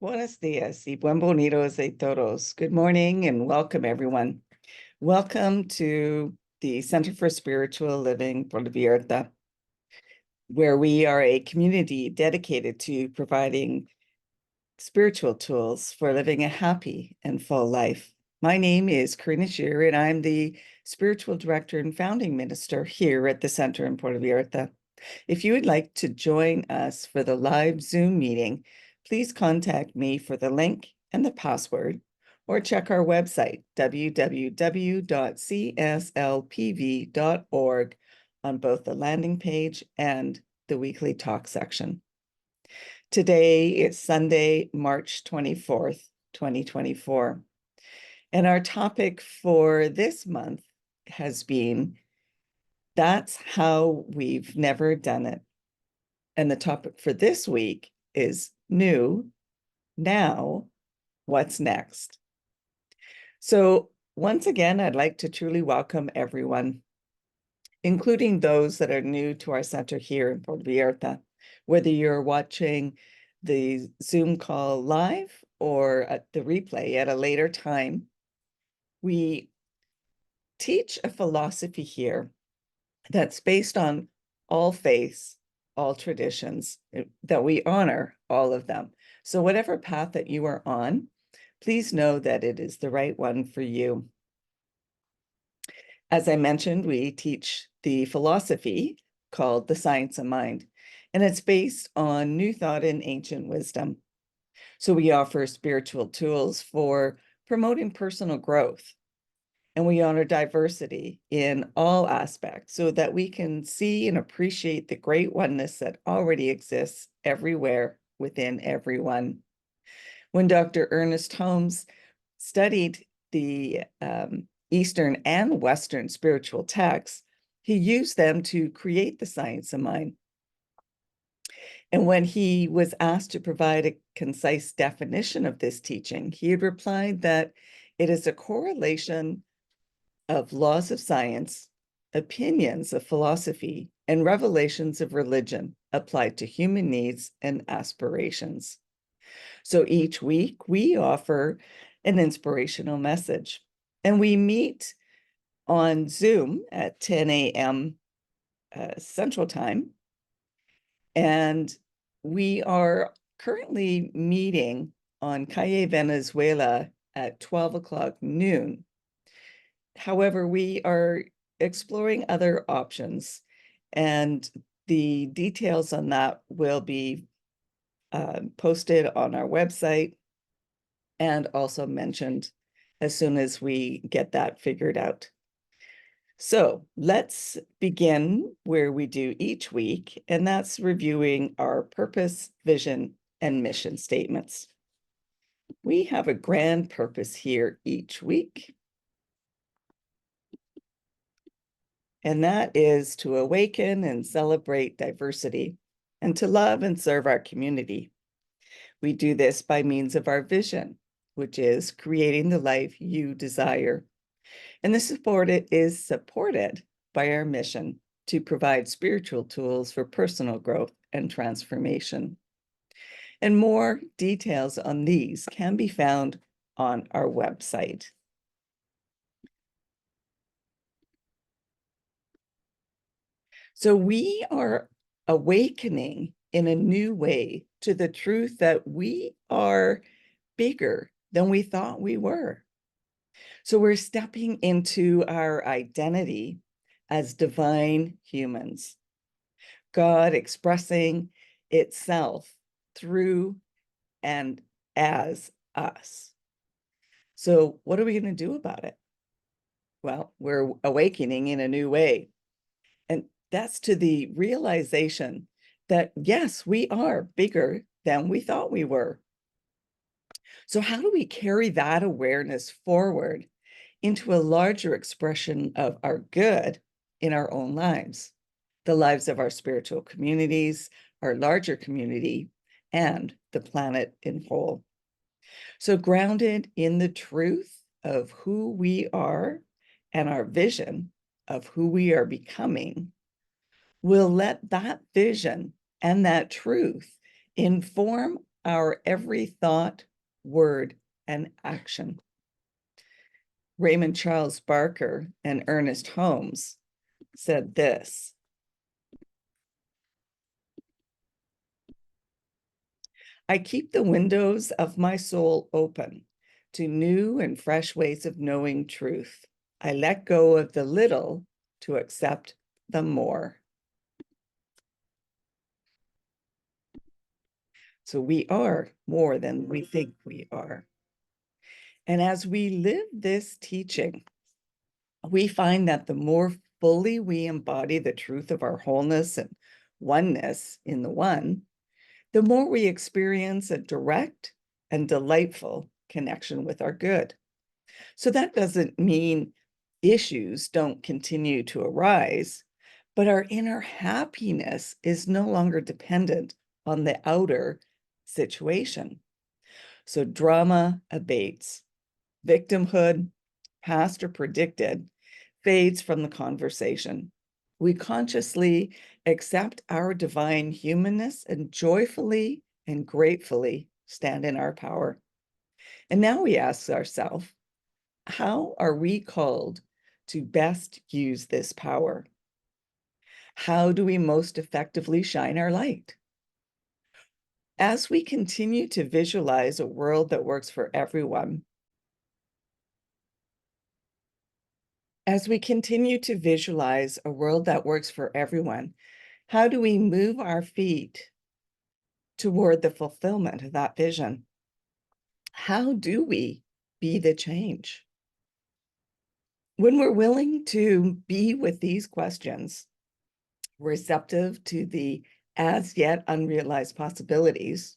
Buenos días y buen bonitos a todos. Good morning and welcome, everyone. Welcome to the Center for Spiritual Living Puerto Vallarta, where we are a community dedicated to providing spiritual tools for living a happy and full life. My name is Karina Shear, and I'm the spiritual director and founding minister here at the Center in Puerto Vallarta. If you would like to join us for the live Zoom meeting, please contact me for the link and the password, or check our website, www.cslpv.org, on both the landing page and the weekly talk section. Today is Sunday, March 24th, 2024. And our topic for this month has been, That's How We've Never Done It. And the topic for this week is New, Now, What's Next? So once again, I'd like to truly welcome everyone, including those that are new to our center here in Puerto Vallarta, whether you're watching the Zoom call live or at the replay at a later time. We teach a philosophy here that's based on all faiths, all traditions, that we honor all of them. So whatever path that you are on, please know that it is the right one for you. As I mentioned, we teach the philosophy called the Science of Mind, and it's based on New Thought and ancient wisdom. So we offer spiritual tools for promoting personal growth, and we honor diversity in all aspects so that we can see and appreciate the great oneness that already exists everywhere within everyone. When Dr. Ernest Holmes studied the Eastern and Western spiritual texts, he used them to create the Science of Mind. And when he was asked to provide a concise definition of this teaching, he had replied that it is a correlation of laws of science, opinions of philosophy, and revelations of religion applied to human needs and aspirations. So each week we offer an inspirational message, and we meet on Zoom at 10 a.m. Central Time. And we are currently meeting on Calle Venezuela at 12 o'clock noon. However, we are exploring other options, and the details on that will be posted on our website and also mentioned as soon as we get that figured out. So let's begin where we do each week, and that's reviewing our purpose, vision, and mission statements. We have a grand purpose here each week, and that is to awaken and celebrate diversity and to love and serve our community. We do this by means of our vision, which is creating the life you desire. And this support is supported by our mission to provide spiritual tools for personal growth and transformation. And more details on these can be found on our website. So we are awakening in a new way to the truth that we are bigger than we thought we were. So we're stepping into our identity as divine humans, God expressing itself through and as us. So what are we going to do about it? Well, we're awakening in a new way. And that's to the realization that, yes, we are bigger than we thought we were. So how do we carry that awareness forward into a larger expression of our good in our own lives, the lives of our spiritual communities, our larger community, and the planet in whole? So grounded in the truth of who we are and our vision of who we are becoming, we'll let that vision and that truth inform our every thought, word, and action. Raymond Charles Barker and Ernest Holmes said this: I keep the windows of my soul open to new and fresh ways of knowing truth. I let go of the little to accept the more. So we are more than we think we are. And as we live this teaching, we find that the more fully we embody the truth of our wholeness and oneness in the one, the more we experience a direct and delightful connection with our good. So that doesn't mean issues don't continue to arise, but our inner happiness is no longer dependent on the outer situation. So drama abates, victimhood, past or predicted, fades from the conversation. We consciously accept our divine humanness and joyfully and gratefully stand in our power. And now we ask ourselves, how are we called to best use this power? How do we most effectively shine our light? As we continue to visualize a world that works for everyone, how do we move our feet toward the fulfillment of that vision? How do we be the change? When we're willing to be with these questions, receptive to the as yet unrealized possibilities,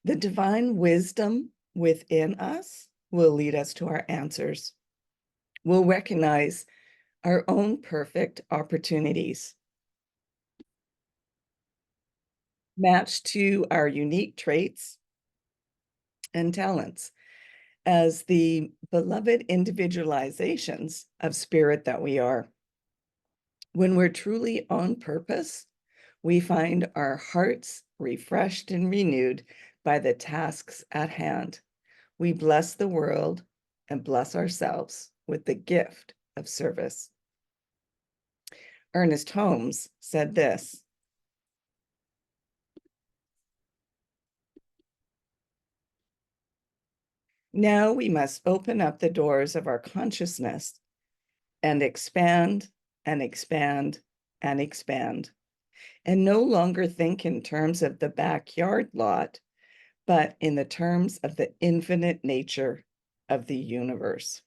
the divine wisdom within us will lead us to our answers. We'll recognize our own perfect opportunities, matched to our unique traits and talents as the beloved individualizations of spirit that we are. When we're truly on purpose, we find our hearts refreshed and renewed by the tasks at hand. We bless the world and bless ourselves with the gift of service. Ernest Holmes said this: now we must open up the doors of our consciousness and expand and expand and expand, and no longer think in terms of the backyard lot, but in the terms of the infinite nature of the universe.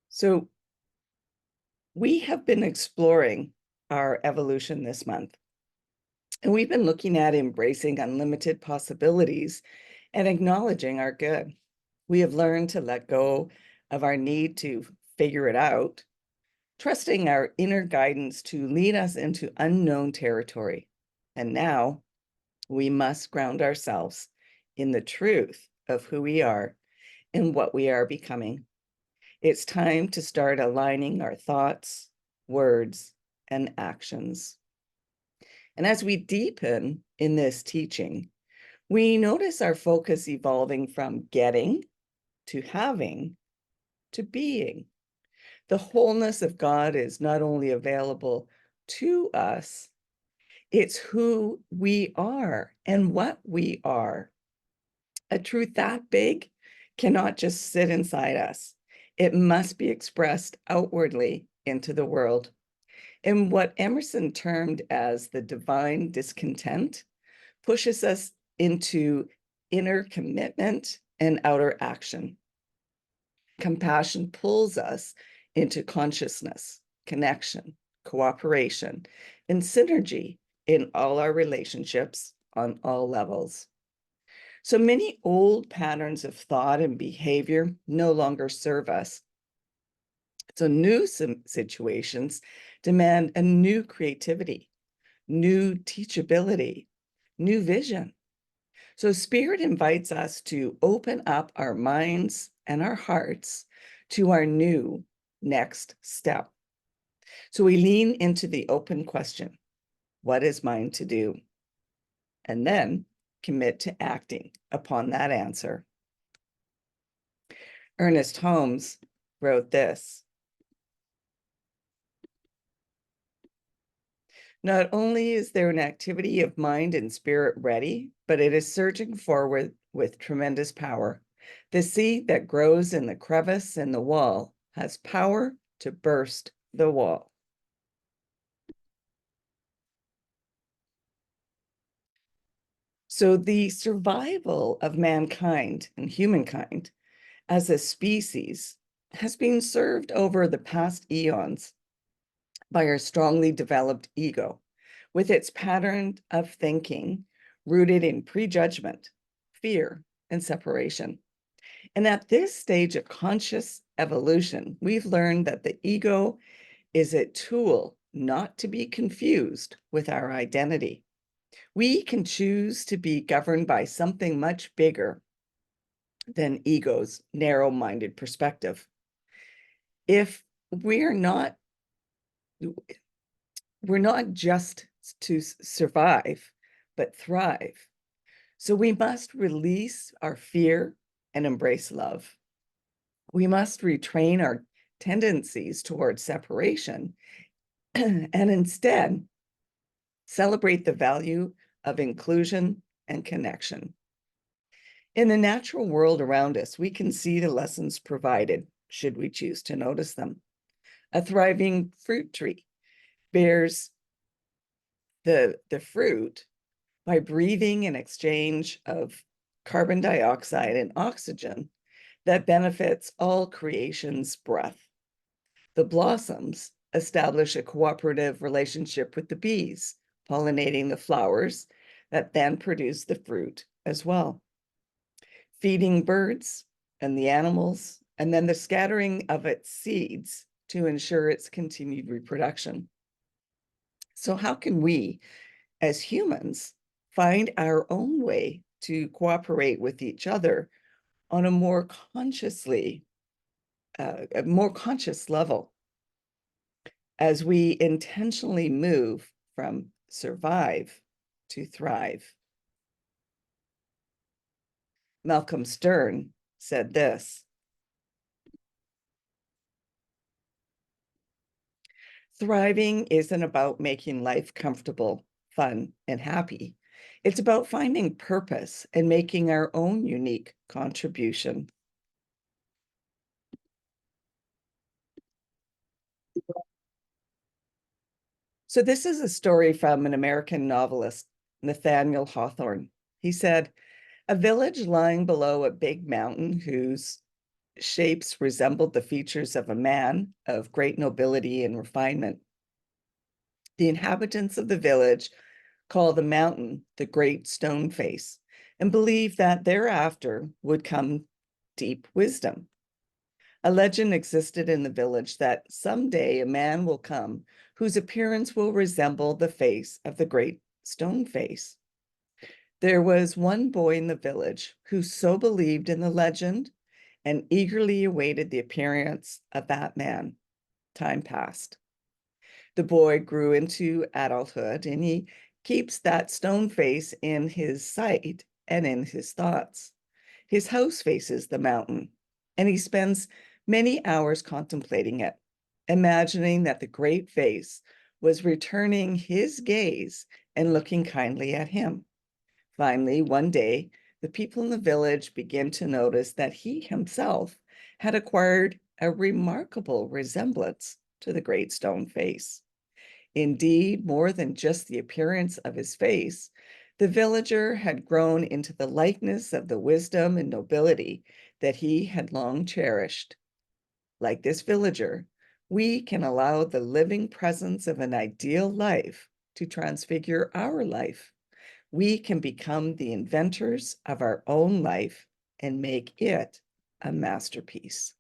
So we have been exploring our evolution this month, and we've been looking at embracing unlimited possibilities and acknowledging our good. We have learned to let go of our need to figure it out, trusting our inner guidance to lead us into unknown territory. And now we must ground ourselves in the truth of who we are and what we are becoming. It's time to start aligning our thoughts, words, and actions. And as we deepen in this teaching, we notice our focus evolving from getting to having to being. The wholeness of God is not only available to us, it's who we are and what we are. A truth that big cannot just sit inside us. It must be expressed outwardly into the world. And what Emerson termed as the divine discontent pushes us into inner commitment and outer action. Compassion pulls us into consciousness, connection, cooperation, and synergy in all our relationships on all levels. So many old patterns of thought and behavior no longer serve us. So new situations demand a new creativity, new teachability, new vision. So Spirit invites us to open up our minds and our hearts to our new next step. So we lean into the open question, what is mine to do? And then commit to acting upon that answer. Ernest Holmes wrote this: not only is there an activity of mind and spirit ready, but it is surging forward with tremendous power. The seed that grows in the crevice in the wall has power to burst the wall. So the survival of mankind and humankind as a species has been served over the past eons by our strongly developed ego, with its pattern of thinking rooted in prejudgment, fear, and separation. And at this stage of conscious evolution, we've learned that the ego is a tool not to be confused with our identity. We can choose to be governed by something much bigger than ego's narrow-minded perspective. If we're not just to survive, but thrive. So we must release our fear and embrace love. We must retrain our tendencies towards separation and instead celebrate the value of inclusion and connection. In the natural world around us, we can see the lessons provided, should we choose to notice them. A thriving fruit tree bears the fruit by breathing an exchange of carbon dioxide and oxygen that benefits all creation's breath. The blossoms establish a cooperative relationship with the bees, pollinating the flowers that then produce the fruit as well. Feeding birds and the animals, and then the scattering of its seeds to ensure its continued reproduction. So how can we, as humans, find our own way to cooperate with each other on a more conscious level as we intentionally move from survive to thrive? Malcolm Stern said this: thriving isn't about making life comfortable, fun, and happy. It's about finding purpose and making our own unique contribution. So this is a story from an American novelist, Nathaniel Hawthorne. He said, a village lying below a big mountain whose shapes resembled the features of a man of great nobility and refinement. The inhabitants of the village call the mountain the Great Stone Face and believe that thereafter would come deep wisdom. A legend existed in the village that someday a man will come whose appearance will resemble the face of the Great Stone Face. There was one boy in the village who so believed in the legend and eagerly awaited the appearance of that man. Time passed. The boy grew into adulthood, and he keeps that stone face in his sight and in his thoughts. His house faces the mountain, and he spends many hours contemplating it, imagining that the great face was returning his gaze and looking kindly at him. Finally, one day, the people in the village begin to notice that he himself had acquired a remarkable resemblance to the Great Stone Face. Indeed, more than just the appearance of his face, the villager had grown into the likeness of the wisdom and nobility that he had long cherished. Like this villager, we can allow the living presence of an ideal life to transfigure our life. We can become the inventors of our own life and make it a masterpiece.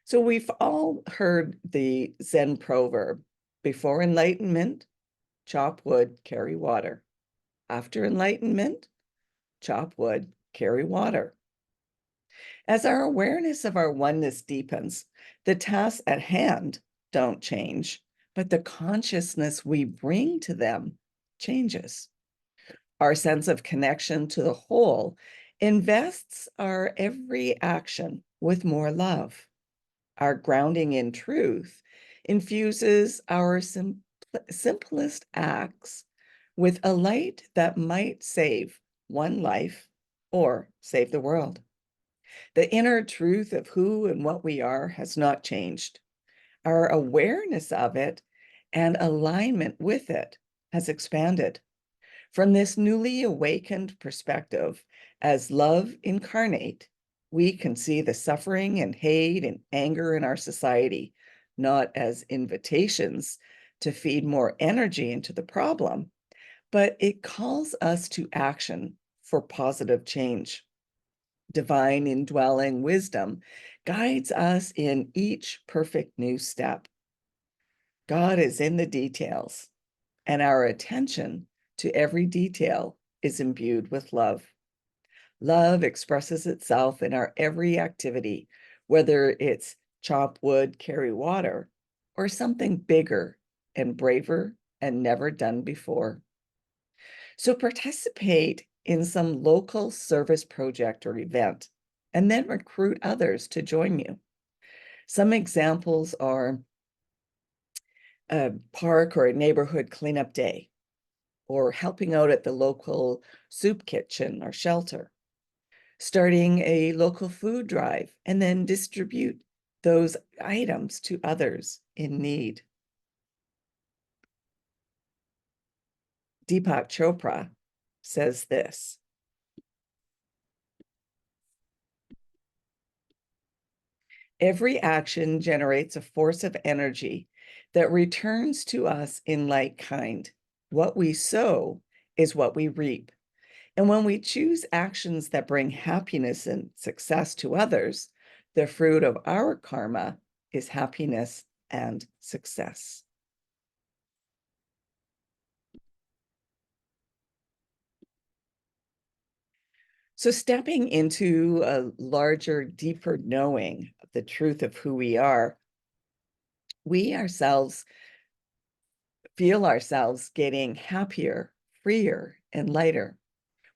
So we've all heard the Zen proverb, before enlightenment, chop wood, carry water. After enlightenment, chop wood, carry water. As our awareness of our oneness deepens, the tasks at hand don't change, but the consciousness we bring to them changes. Our sense of connection to the whole invests our every action with more love. Our grounding in truth infuses our simplest acts with a light that might save one life or save the world. The inner truth of who and what we are has not changed. Our awareness of it and alignment with it has expanded. From this newly awakened perspective, as love incarnate, we can see the suffering and hate and anger in our society, not as invitations to feed more energy into the problem, but it calls us to action for positive change. Divine indwelling wisdom guides us in each perfect new step. God is in the details, and our attention to every detail is imbued with love. Love expresses itself in our every activity, whether it's chop wood, carry water, or something bigger and braver and never done before. So participate in some local service project or event, and then recruit others to join you. Some examples are a park or a neighborhood cleanup day, or helping out at the local soup kitchen or shelter, starting a local food drive, and then distribute those items to others in need. Deepak Chopra says this: every action generates a force of energy that returns to us in like kind. What we sow is what we reap. And when we choose actions that bring happiness and success to others, the fruit of our karma is happiness and success. So stepping into a larger, deeper knowing of the truth of who we ourselves feel ourselves getting happier, freer, and lighter.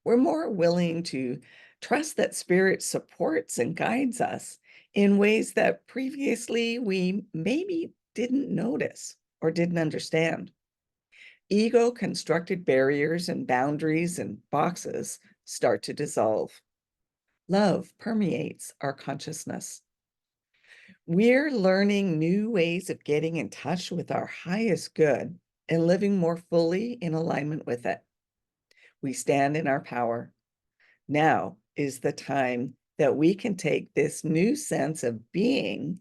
We're more willing to trust that spirit supports and guides us in ways that previously we maybe didn't notice or didn't understand. Ego constructed barriers and boundaries and boxes start to dissolve. Love permeates our consciousness. We're learning new ways of getting in touch with our highest good and living more fully in alignment with it. We stand in our power. Now is the time that we can take this new sense of being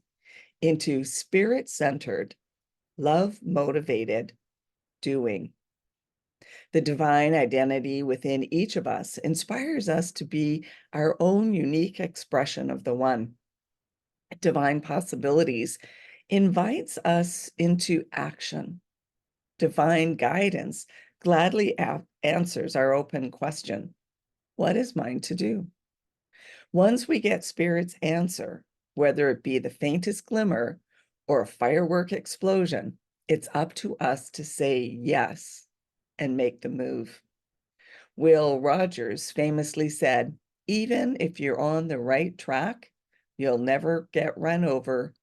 into spirit-centered, love-motivated doing. The divine identity within each of us inspires us to be our own unique expression of the one. Divine possibilities invites us into action. Divine guidance gladly answers our open question: what is mine to do? Once we get Spirit's answer, whether it be the faintest glimmer or a firework explosion, it's up to us to say yes and make the move. Will Rogers famously said, even if you're on the right track, you'll never get run over.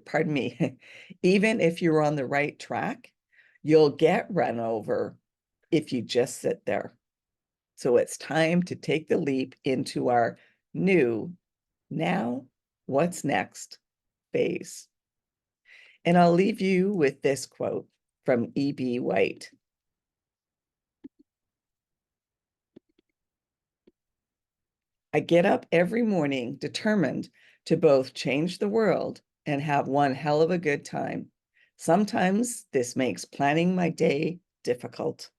Pardon me. Even if you're on the right track, you'll get run over if you just sit there. So it's time to take the leap into our new, now what's next phase. And I'll leave you with this quote from E.B. White. I get up every morning determined to both change the world and have one hell of a good time. Sometimes this makes planning my day difficult.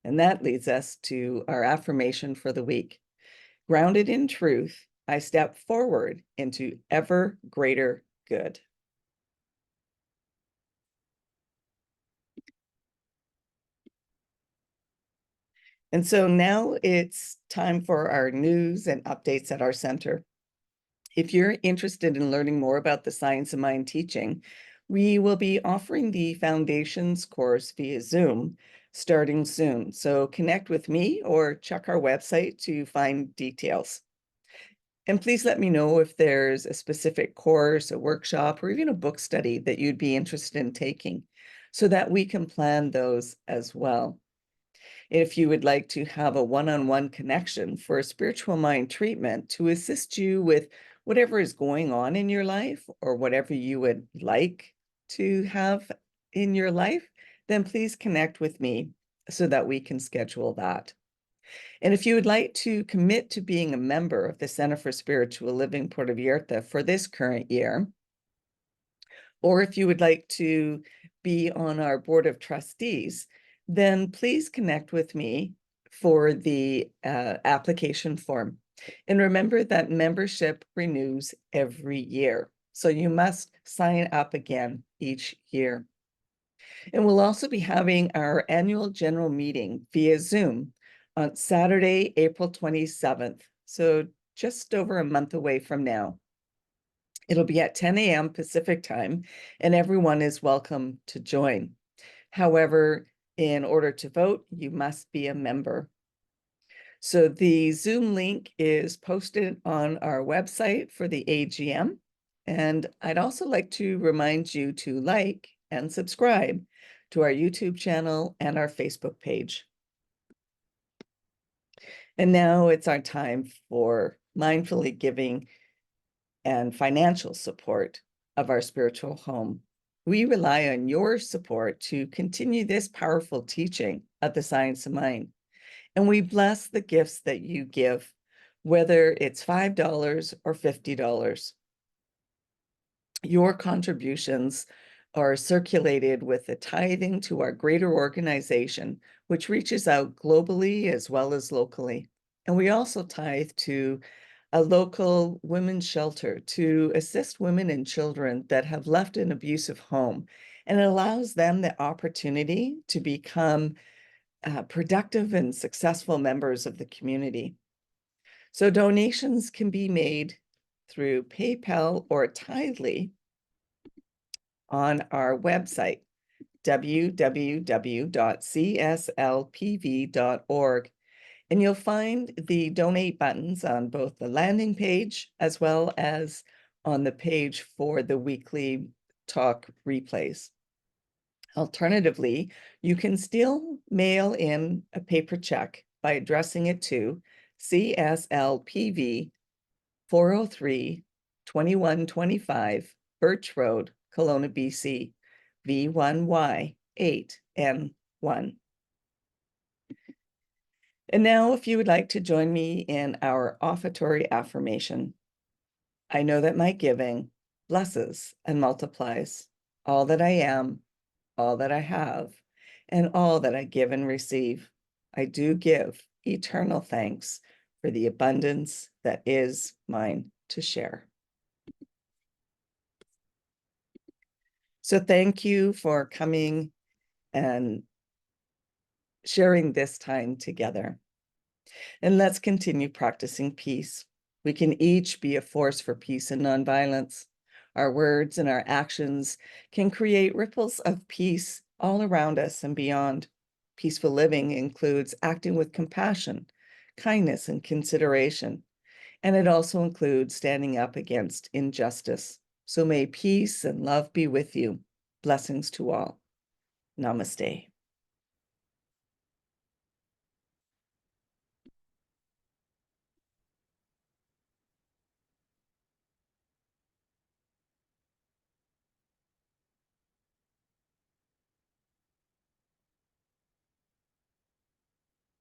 And that leads us to our affirmation for the week. Grounded in truth, I step forward into ever greater good. And so now it's time for our news and updates at our center. If you're interested in learning more about the Science of Mind teaching, we will be offering the Foundations course via Zoom starting soon. So connect with me or check our website to find details. And please let me know if there's a specific course, a workshop, or even a book study that you'd be interested in taking so that we can plan those as well. If you would like to have a one-on-one connection for a spiritual mind treatment to assist you with whatever is going on in your life or whatever you would like to have in your life, then please connect with me so that we can schedule that. And if you would like to commit to being a member of the Center for Spiritual Living Puerto Vallarta for this current year, or if you would like to be on our board of trustees, then please connect with me for the application form. And remember that membership renews every year, so you must sign up again each year. And we'll also be having our annual general meeting via Zoom on Saturday, April 27th, so just over a month away from now. It'll be at 10 a.m. Pacific time, and everyone is welcome to join. However, in order to vote, you must be a member. So the Zoom link is posted on our website for the AGM. And I'd also like to remind you to like and subscribe to our YouTube channel and our Facebook page. And now it's our time for mindfully giving and financial support of our spiritual home. We rely on your support to continue this powerful teaching of the Science of Mind. And we bless the gifts that you give, whether it's $5 or $50. Your contributions are circulated with the tithing to our greater organization, which reaches out globally as well as locally. And we also tithe to a local women's shelter to assist women and children that have left an abusive home. And it allows them the opportunity to become productive and successful members of the community. So donations can be made through PayPal or Tithely on our website, www.cslpv.org. And you'll find the donate buttons on both the landing page as well as on the page for the weekly talk replays. Alternatively, you can still mail in a paper check by addressing it to CSLPV 403 2125 Birch Road, Kelowna, BC, V1Y8N1. And now, if you would like to join me in our offertory affirmation, I know that my giving blesses and multiplies all that I am, all that I have, and all that I give and receive. I do give eternal thanks for the abundance that is mine to share. So thank you for coming and sharing this time together. And let's continue practicing peace. We can each be a force for peace and nonviolence. Our words and our actions can create ripples of peace all around us and beyond. Peaceful living includes acting with compassion, kindness, and consideration. And it also includes standing up against injustice. So may peace and love be with you. Blessings to all. Namaste.